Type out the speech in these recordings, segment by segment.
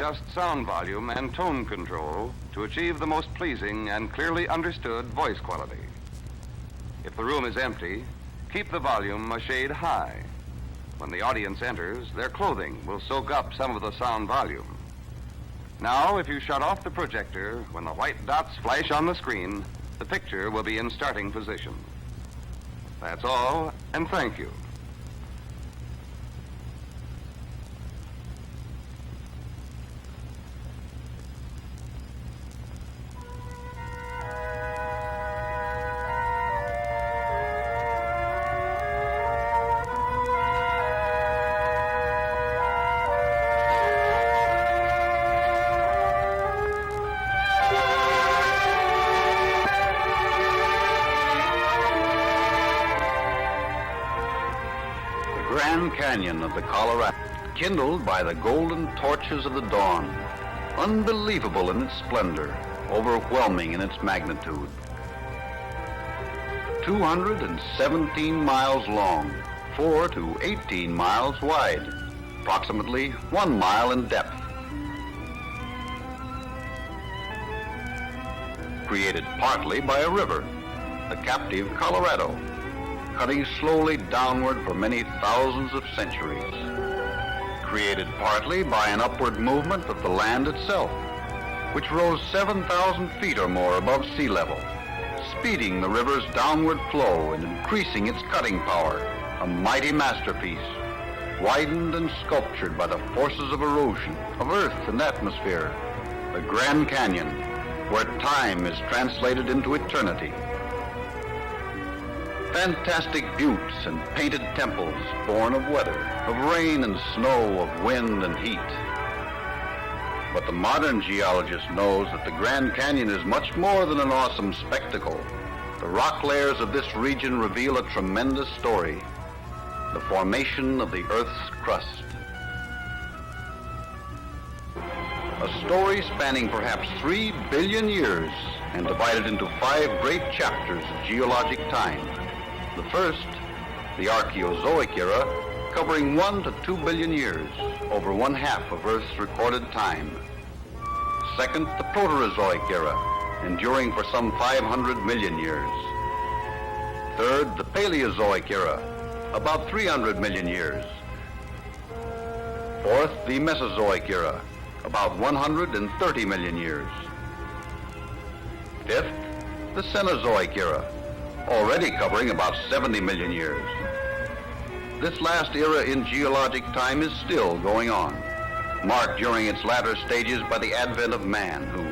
adjust sound volume and tone control to achieve the most pleasing and clearly understood voice quality. If the room is empty, keep the volume a shade high. When the audience enters, their clothing will soak up some of the sound volume. Now, if you shut off the projector, when the white dots flash on the screen, the picture will be in starting position. That's all, and thank you. Grand Canyon of the Colorado, kindled by the golden torches of the dawn, unbelievable in its splendor, overwhelming in its magnitude. 217 miles long, 4 to 18 miles wide, approximately 1 mile in depth. Created partly by a river, the captive Colorado, cutting slowly downward for many thousands of centuries. Created partly by an upward movement of the land itself, which rose 7,000 feet or more above sea level, speeding the river's downward flow and increasing its cutting power, a mighty masterpiece, widened and sculptured by the forces of erosion, of earth and atmosphere, the Grand Canyon, where time is translated into eternity. Fantastic buttes and painted temples born of weather, of rain and snow, of wind and heat. But the modern geologist knows that the Grand Canyon is much more than an awesome spectacle. The rock layers of this region reveal a tremendous story, the formation of the Earth's crust. A story spanning perhaps 3 billion years and divided into 5 great chapters of geologic time. The first, the Archaeozoic era, covering 1 to 2 billion years, over 1/2 of Earth's recorded time. Second, the Proterozoic era, enduring for some 500 million years. Third, the Paleozoic era, about 300 million years. Fourth, the Mesozoic era, about 130 million years. Fifth, the Cenozoic era, already covering about 70 million years. This last era in geologic time is still going on, marked during its latter stages by the advent of man, who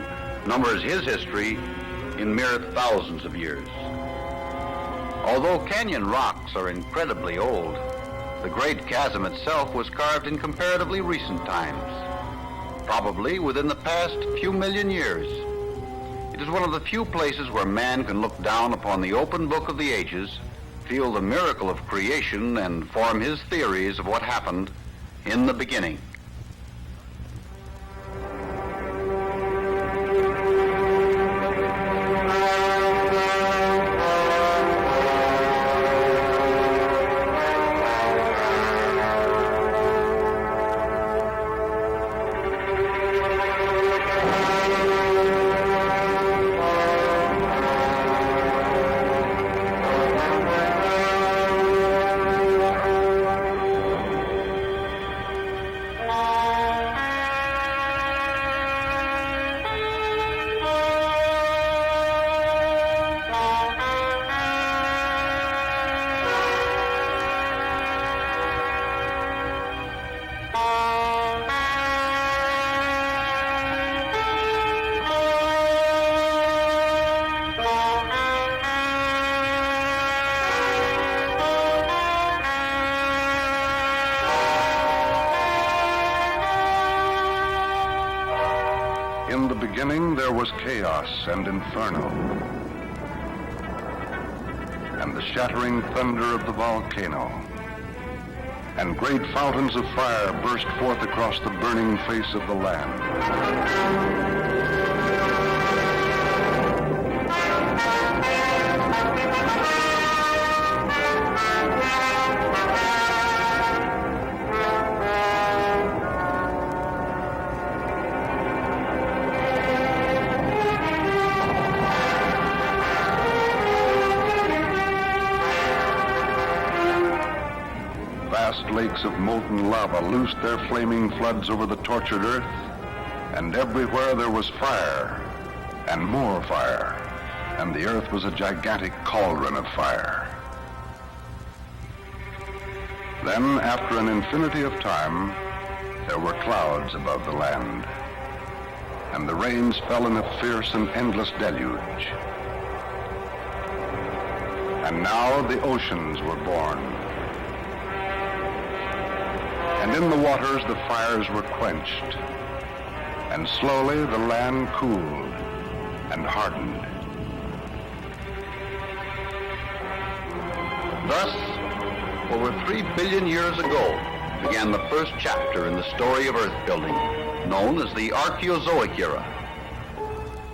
numbers his history in mere thousands of years. Although canyon rocks are incredibly old, the Great Chasm itself was carved in comparatively recent times, probably within the past few million years. It is one of the few places where man can look down upon the open book of the ages, feel the miracle of creation, and form his theories of what happened in the beginning. In the beginning, there was chaos and inferno, and the shattering thunder of the volcano, and great fountains of fire burst forth across the burning face of the land. lakes of molten lava loosed their flaming floods over the tortured earth, and everywhere there was fire, and more fire, and the earth was a gigantic cauldron of fire. Then, after an infinity of time, there were clouds above the land, and the rains fell in a fierce and endless deluge. And now the oceans were born. And in the waters the fires were quenched, and slowly the land cooled and hardened. Thus, over 3 billion years ago, began the first chapter in the story of Earth building, known as the Archaeozoic era.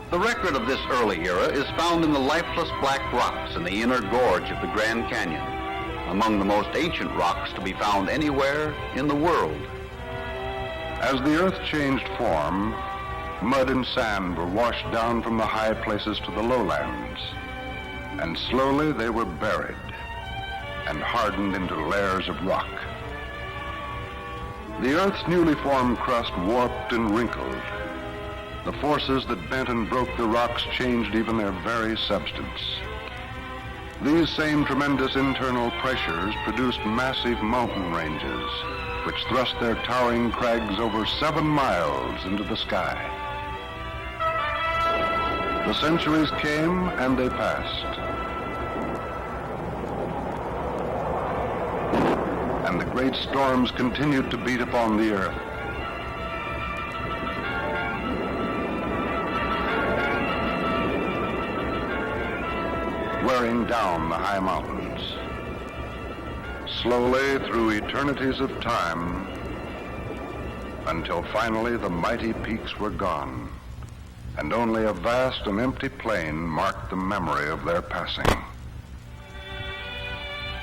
The record of this early era is found in the lifeless black rocks in the inner gorge of the Grand Canyon, among the most ancient rocks to be found anywhere in the world. As the earth changed form, mud and sand were washed down from the high places to the lowlands, and slowly they were buried and hardened into layers of rock. The earth's newly formed crust warped and wrinkled. The forces that bent and broke the rocks changed even their very substance. These same tremendous internal pressures produced massive mountain ranges, which thrust their towering crags over 7 miles into the sky. The centuries came and they passed. And the great storms continued to beat upon the earth. Wearing down the high mountains. Slowly through eternities of time, until finally the mighty peaks were gone, and only a vast and empty plain marked the memory of their passing.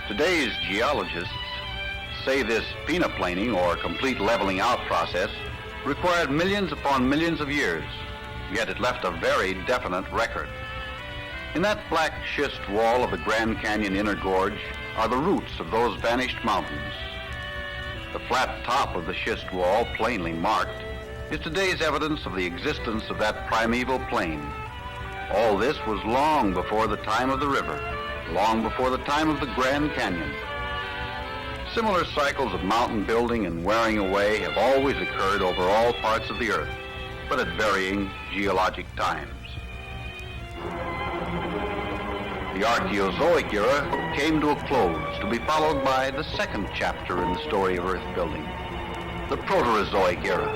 Today's geologists say this phenaplaning, or complete leveling out process, required millions upon millions of years, yet it left a very definite record. In that black schist wall of the Grand Canyon inner gorge are the roots of those vanished mountains. The flat top of the schist wall, plainly marked, is today's evidence of the existence of that primeval plain. All this was long before the time of the river, long before the time of the Grand Canyon. Similar cycles of mountain building and wearing away have always occurred over all parts of the earth, but at varying geologic times. The Archaeozoic era came to a close, to be followed by the second chapter in the story of Earth building, the Proterozoic era.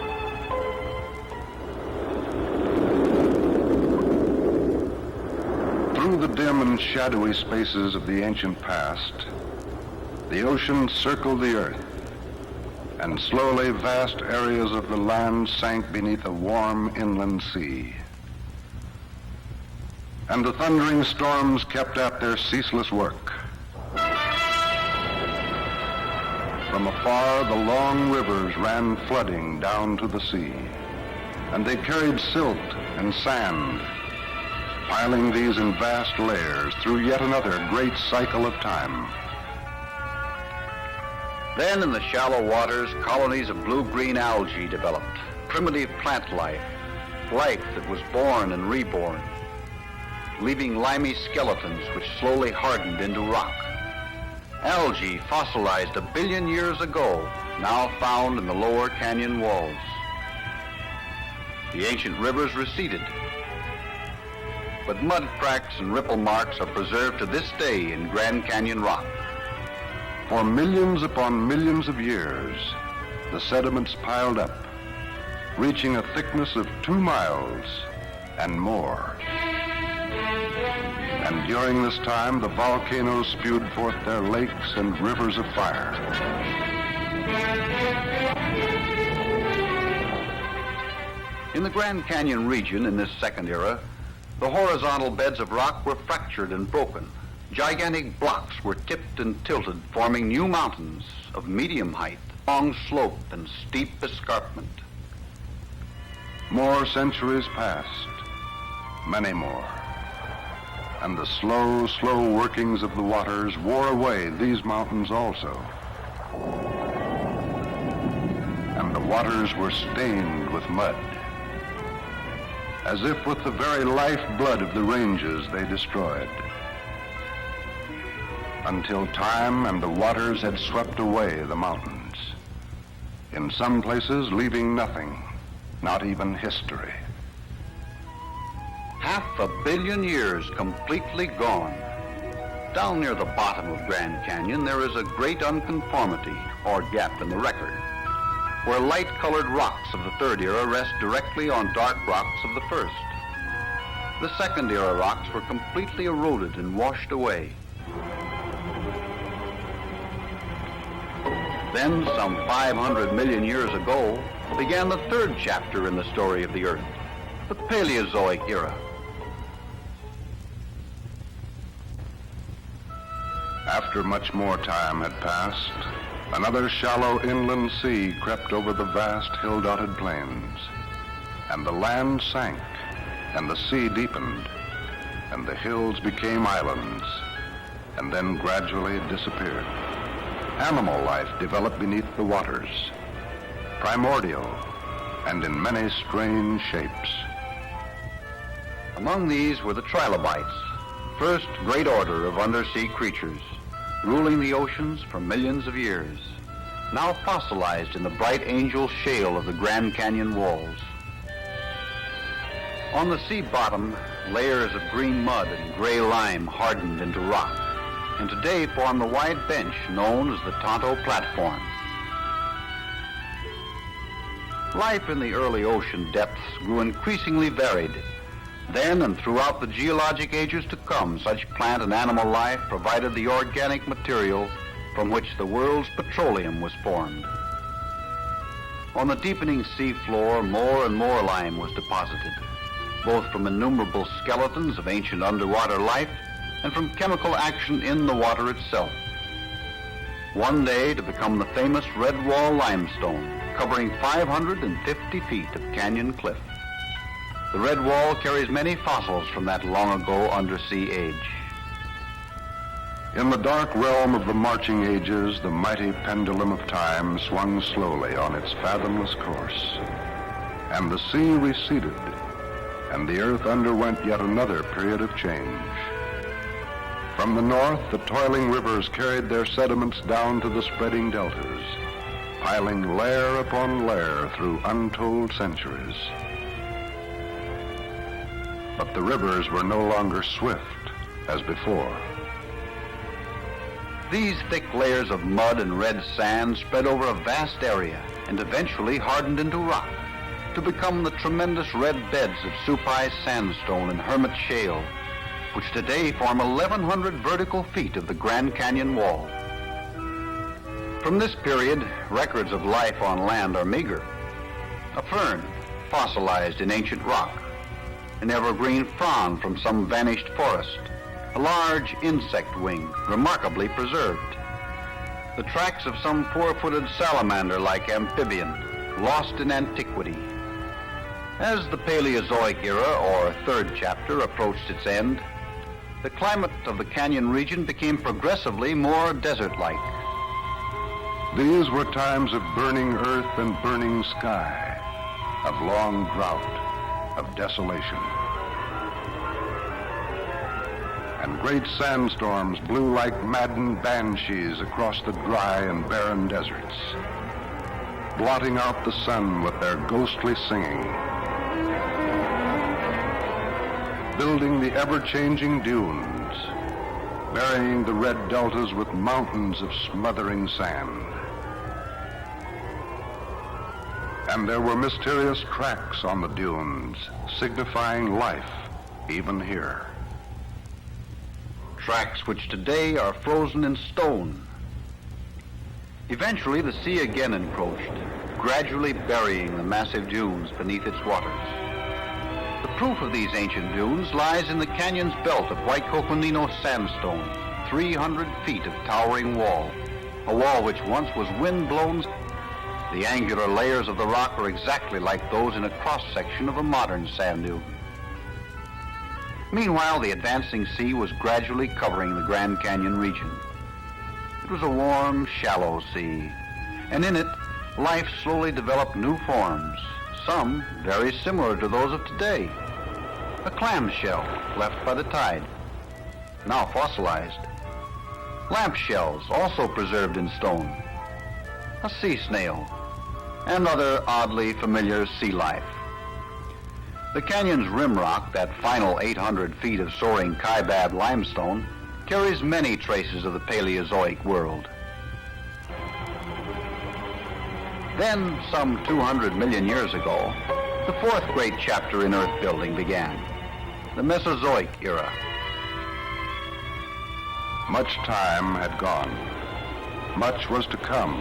Through the dim and shadowy spaces of the ancient past, the ocean circled the earth, and slowly vast areas of the land sank beneath a warm inland sea. And the thundering storms kept at their ceaseless work. From afar, the long rivers ran flooding down to the sea, and they carried silt and sand, piling these in vast layers through yet another great cycle of time. Then in the shallow waters, colonies of blue-green algae developed, primitive plant life, life that was born and reborn, leaving limy skeletons which slowly hardened into rock. Algae fossilized 1 billion years ago, now found in the lower canyon walls. The ancient rivers receded, but mud cracks and ripple marks are preserved to this day in Grand Canyon rock. For millions upon millions of years, the sediments piled up, reaching a thickness of 2 miles and more. And during this time, the volcanoes spewed forth their lakes and rivers of fire. In the Grand Canyon region in this second era, the horizontal beds of rock were fractured and broken. Gigantic blocks were tipped and tilted, forming new mountains of medium height, long slope and steep escarpment. More centuries passed, many more. And the slow, slow workings of the waters wore away these mountains also. waters were stained with mud. As if with the very lifeblood of the ranges they destroyed. Until time and the waters had swept away the mountains. In some places, leaving nothing, not even history. 500 million years completely gone. Down near the bottom of Grand Canyon, there is a great unconformity, or gap in the record, where light-colored rocks of the third era rest directly on dark rocks of the first. The second era rocks were completely eroded and washed away. Then, some 500 million years ago, began the third chapter in the story of the Earth, the Paleozoic era. After much more time had passed, another shallow inland sea crept over the vast hill-dotted plains, and the land sank, and the sea deepened, and the hills became islands, and then gradually disappeared. Animal life developed beneath the waters, primordial, and in many strange shapes. Among these were the trilobites, first great order of undersea creatures, ruling the oceans for millions of years, now fossilized in the bright angel shale of the Grand Canyon walls. On the sea bottom, layers of green mud and gray lime hardened into rock, and today form the wide bench known as the Tonto Platform. Life in the early ocean depths grew increasingly varied. Then and throughout the geologic ages to come, such plant and animal life provided the organic material from which the world's petroleum was formed. On the deepening sea floor, more and more lime was deposited, both from innumerable skeletons of ancient underwater life and from chemical action in the water itself. One day to become the famous Red Wall limestone, covering 550 feet of canyon cliff. The Red Wall carries many fossils from that long ago undersea age. In the dark realm of the marching ages, the mighty pendulum of time swung slowly on its fathomless course, and the sea receded, and the earth underwent yet another period of change. From the north, the toiling rivers carried their sediments down to the spreading deltas, piling layer upon layer through untold centuries. But the rivers were no longer swift as before. These thick layers of mud and red sand spread over a vast area and eventually hardened into rock to become the tremendous red beds of Supai sandstone and Hermit shale, which today form 1,100 vertical feet of the Grand Canyon wall. From this period, records of life on land are meager. A fern, fossilized in ancient rock, an evergreen frond from some vanished forest, a large insect wing remarkably preserved, the tracks of some four-footed salamander-like amphibian lost in antiquity. As the Paleozoic era, or third chapter, approached its end, the climate of the canyon region became progressively more desert-like. These were times of burning earth and burning sky, of long drought, of desolation. And great sandstorms blew like maddened banshees across the dry and barren deserts, blotting out the sun with their ghostly singing, building the ever-changing dunes, burying the red deltas with mountains of smothering sand. And there were mysterious tracks on the dunes, signifying life even here. Tracks which today are frozen in stone. Eventually, the sea again encroached, gradually burying the massive dunes beneath its waters. The proof of these ancient dunes lies in the canyon's belt of white coconino sandstone, 300 feet of towering wall, a wall which once was wind-blown. The angular layers of the rock are exactly like those in a cross-section of a modern sand dune. Meanwhile, the advancing sea was gradually covering the Grand Canyon region. It was a warm, shallow sea, and in it, life slowly developed new forms, some very similar to those of today. A clamshell left by the tide, now fossilized. Lamp shells, also preserved in stone. A sea snail, and other oddly familiar sea life. The canyon's rim rock, that final 800 feet of soaring Kaibab limestone, carries many traces of the Paleozoic world. Then, some 200 million years ago, the fourth great chapter in Earth building began, the Mesozoic era. Much time had gone. Much was to come.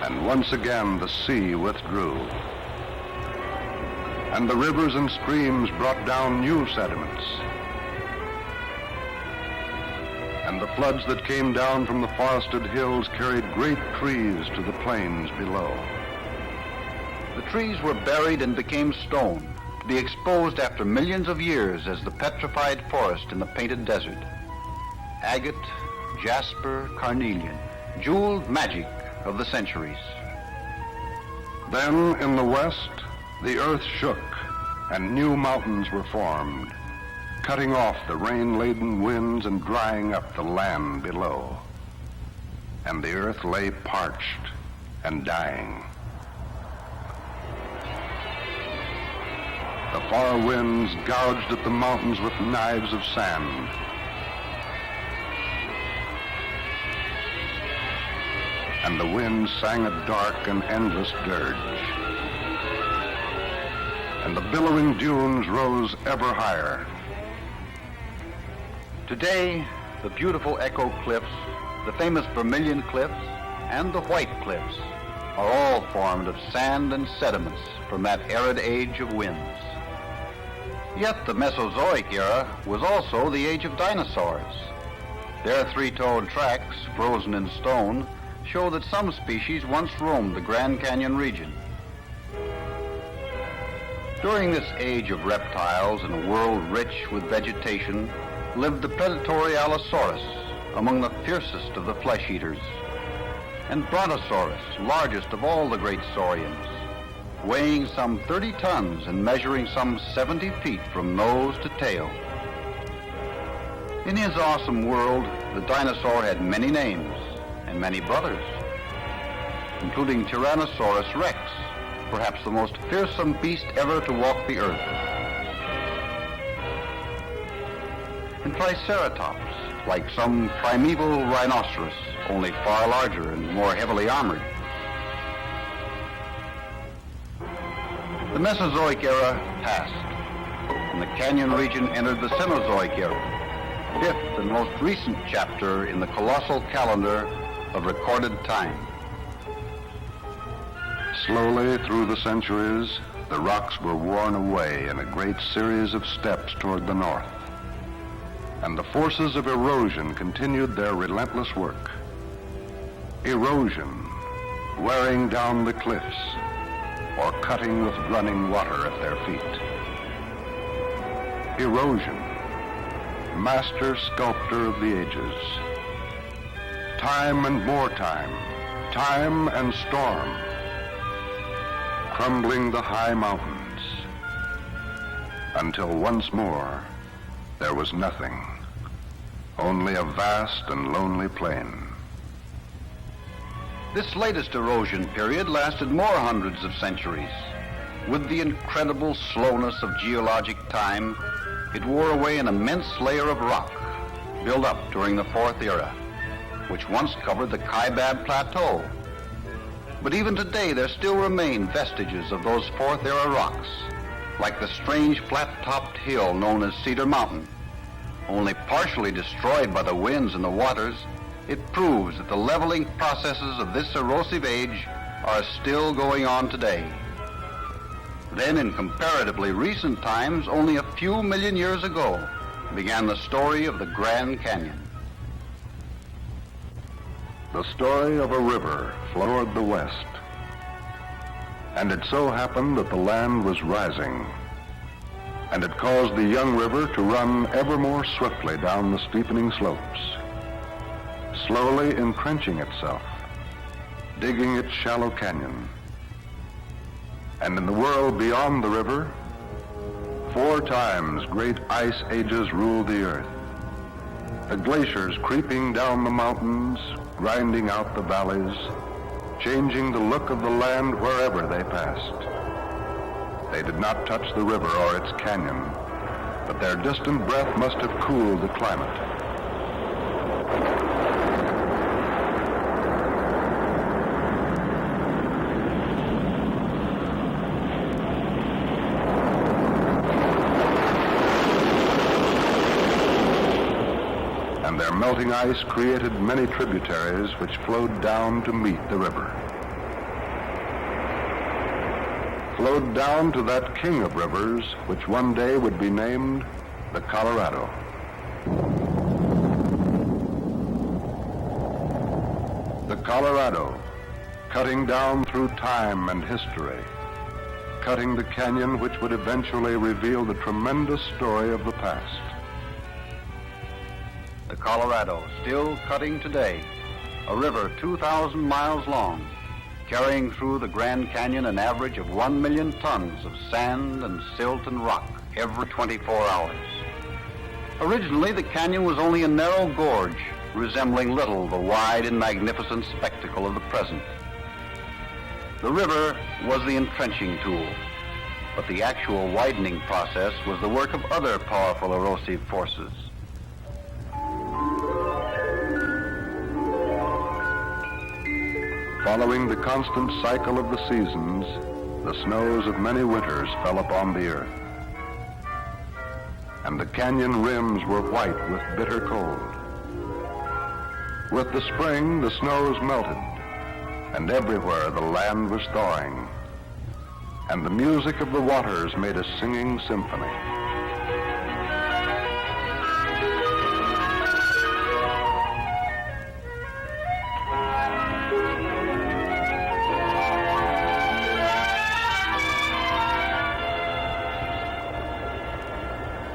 And once again the sea withdrew. And the rivers and streams brought down new sediments. And the floods that came down from the forested hills carried great trees to the plains below. The trees were buried and became stone, to be exposed after millions of years as the petrified forest in the painted desert. Agate, jasper, carnelian, jeweled magic of the centuries. Then in the west, the earth shook and new mountains were formed, cutting off the rain-laden winds and drying up the land below. And the earth lay parched and dying. The far winds gouged at the mountains with knives of sand. And the wind sang a dark and endless dirge. And the billowing dunes rose ever higher. Today, the beautiful Echo Cliffs, the famous Vermilion Cliffs, and the White Cliffs are all formed of sand and sediments from that arid age of winds. Yet the Mesozoic era was also the age of dinosaurs. Their three-toed tracks, frozen in stone, show that some species once roamed the Grand Canyon region. During this age of reptiles in a world rich with vegetation, lived the predatory Allosaurus, among the fiercest of the flesh-eaters, and Brontosaurus, largest of all the great saurians, weighing some 30 tons and measuring some 70 feet from nose to tail. In his awesome world, the dinosaur had many names and many brothers, including Tyrannosaurus Rex, perhaps the most fearsome beast ever to walk the earth, and Triceratops, like some primeval rhinoceros, only far larger and more heavily armored. The Mesozoic era passed, and the canyon region entered the Cenozoic era, fifth and most recent chapter in the colossal calendar of recorded time. Slowly through the centuries, the rocks were worn away in a great series of steps toward the north. And the forces of erosion continued their relentless work. Erosion, wearing down the cliffs, or cutting with running water at their feet. Erosion, master sculptor of the ages. Time and more time, time and storm, crumbling the high mountains, until once more there was nothing, only a vast and lonely plain. This latest erosion period lasted more hundreds of centuries. With the incredible slowness of geologic time, it wore away an immense layer of rock built up during the Fourth Era, which once covered the Kaibab Plateau. But even today, there still remain vestiges of those Fourth Era rocks, like the strange flat-topped hill known as Cedar Mountain. Only partially destroyed by the winds and the waters, it proves that the leveling processes of this erosive age are still going on today. Then, in comparatively recent times, only a few million years ago, began the story of the Grand Canyon. The story of a river flowed toward the west. And it so happened that the land was rising, and it caused the young river to run ever more swiftly down the steepening slopes, slowly entrenching itself, digging its shallow canyon. And in the world beyond the river, 4 times great ice ages ruled the earth. The glaciers creeping down the mountains, grinding out the valleys, changing the look of the land wherever they passed. They did not touch the river or its canyon, but their distant breath must have cooled the climate. And their melting ice created many tributaries which flowed down to meet the river. Flowed down to that king of rivers, which one day would be named the Colorado. The Colorado, cutting down through time and history, cutting the canyon which would eventually reveal the tremendous story of the past. The Colorado, still cutting today, a river 2,000 miles long, carrying through the Grand Canyon an average of 1 million tons of sand and silt and rock every 24 hours. Originally, the canyon was only a narrow gorge, resembling little the wide and magnificent spectacle of the present. The river was the entrenching tool, but the actual widening process was the work of other powerful erosive forces. Following the constant cycle of the seasons, the snows of many winters fell upon the earth. And the canyon rims were white with bitter cold. With the spring, the snows melted, and everywhere the land was thawing, and the music of the waters made a singing symphony.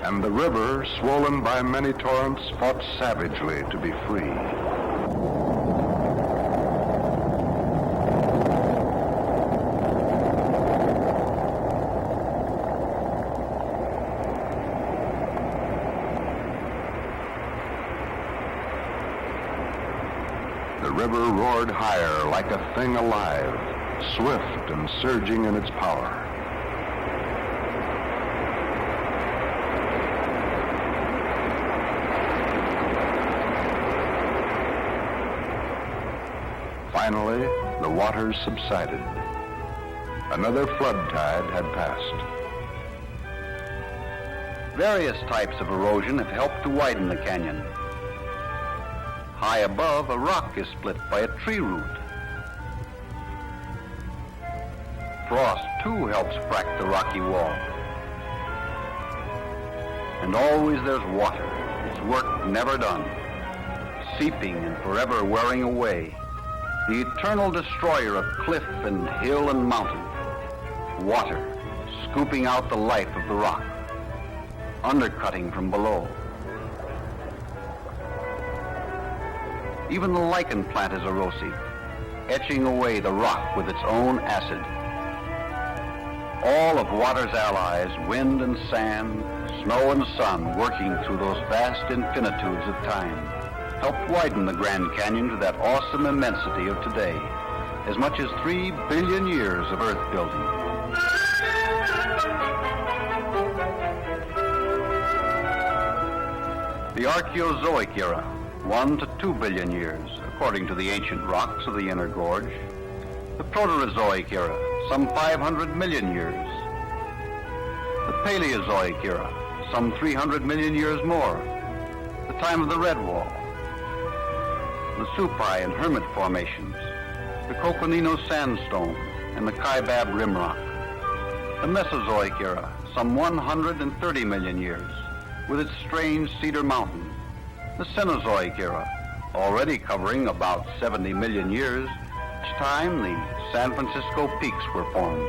And the river, swollen by many torrents, fought savagely to be free. The river roared higher like a thing alive, swift and surging in its power. Finally, the waters subsided. Another flood tide had passed. Various types of erosion have helped to widen the canyon. High above, a rock is split by a tree root. Frost, too, helps crack the rocky wall. And always there's water, its work never done, seeping and forever wearing away. The eternal destroyer of cliff and hill and mountain. Water, scooping out the life of the rock, undercutting from below. Even the lichen plant is erosive, etching away the rock with its own acid. All of water's allies, wind and sand, snow and sun, working through those vast infinitudes of time, helped widen the Grand Canyon to that awesome immensity of today, as much as 3 billion years of earth building. The Archaeozoic era, 1 to 2 billion years, according to the ancient rocks of the inner gorge. The Proterozoic era, some 500 million years. The Paleozoic era, some 300 million years more, the time of the Red Wall. The Supai and Hermit formations, the Coconino sandstone, and the Kaibab rimrock. The Mesozoic era, some 130 million years, with its strange Cedar Mountain. The Cenozoic era, already covering about 70 million years, each time the San Francisco Peaks were formed.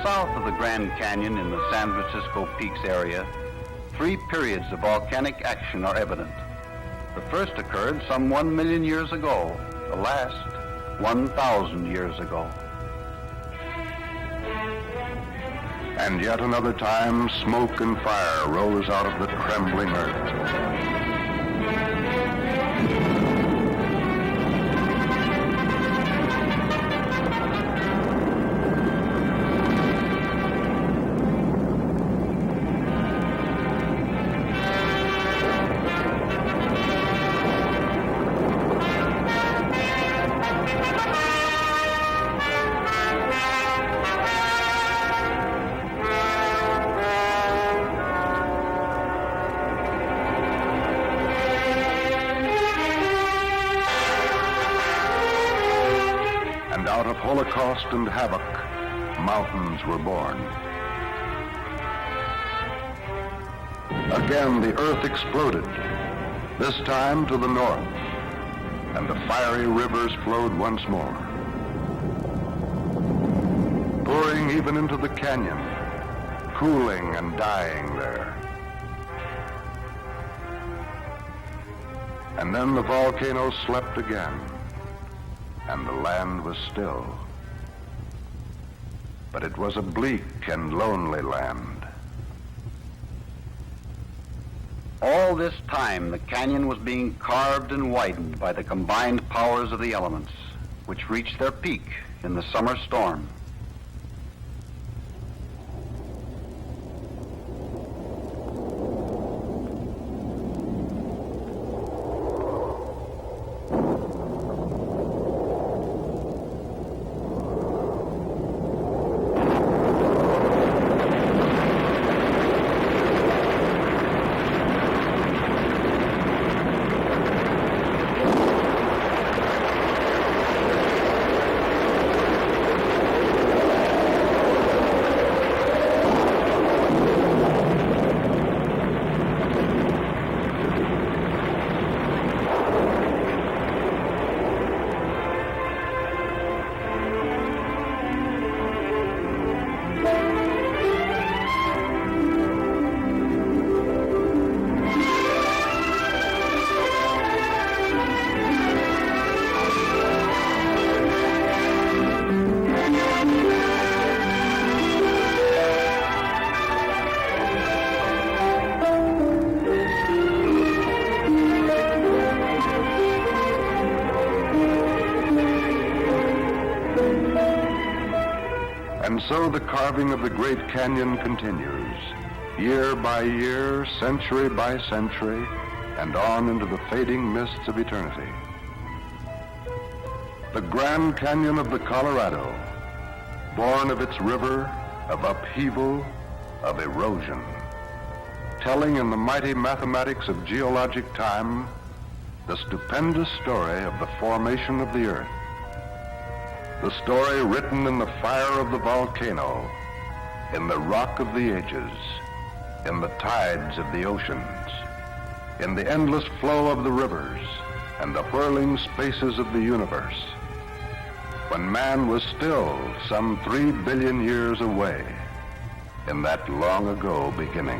South of the Grand Canyon in the San Francisco Peaks area, 3 periods of volcanic action are evident. The first occurred some 1 million years ago, the last 1,000 years ago. And yet another time, smoke and fire rose out of the trembling earth. And out of holocaust and havoc, mountains were born. Again, the earth exploded, this time to the north, and the fiery rivers flowed once more, pouring even into the canyon, cooling and dying there. And then the volcano slept again, and the land was still. But it was a bleak and lonely land. All this time, the canyon was being carved and widened by the combined powers of the elements, which reached their peak in the summer storm. And so the carving of the Great Canyon continues, year by year, century by century, and on into the fading mists of eternity. The Grand Canyon of the Colorado, born of its river, of upheaval, of erosion, telling in the mighty mathematics of geologic time the stupendous story of the formation of the earth. The story written in the fire of the volcano, in the rock of the ages, in the tides of the oceans, in the endless flow of the rivers and the whirling spaces of the universe, when man was still some 3 billion years away in that long ago beginning.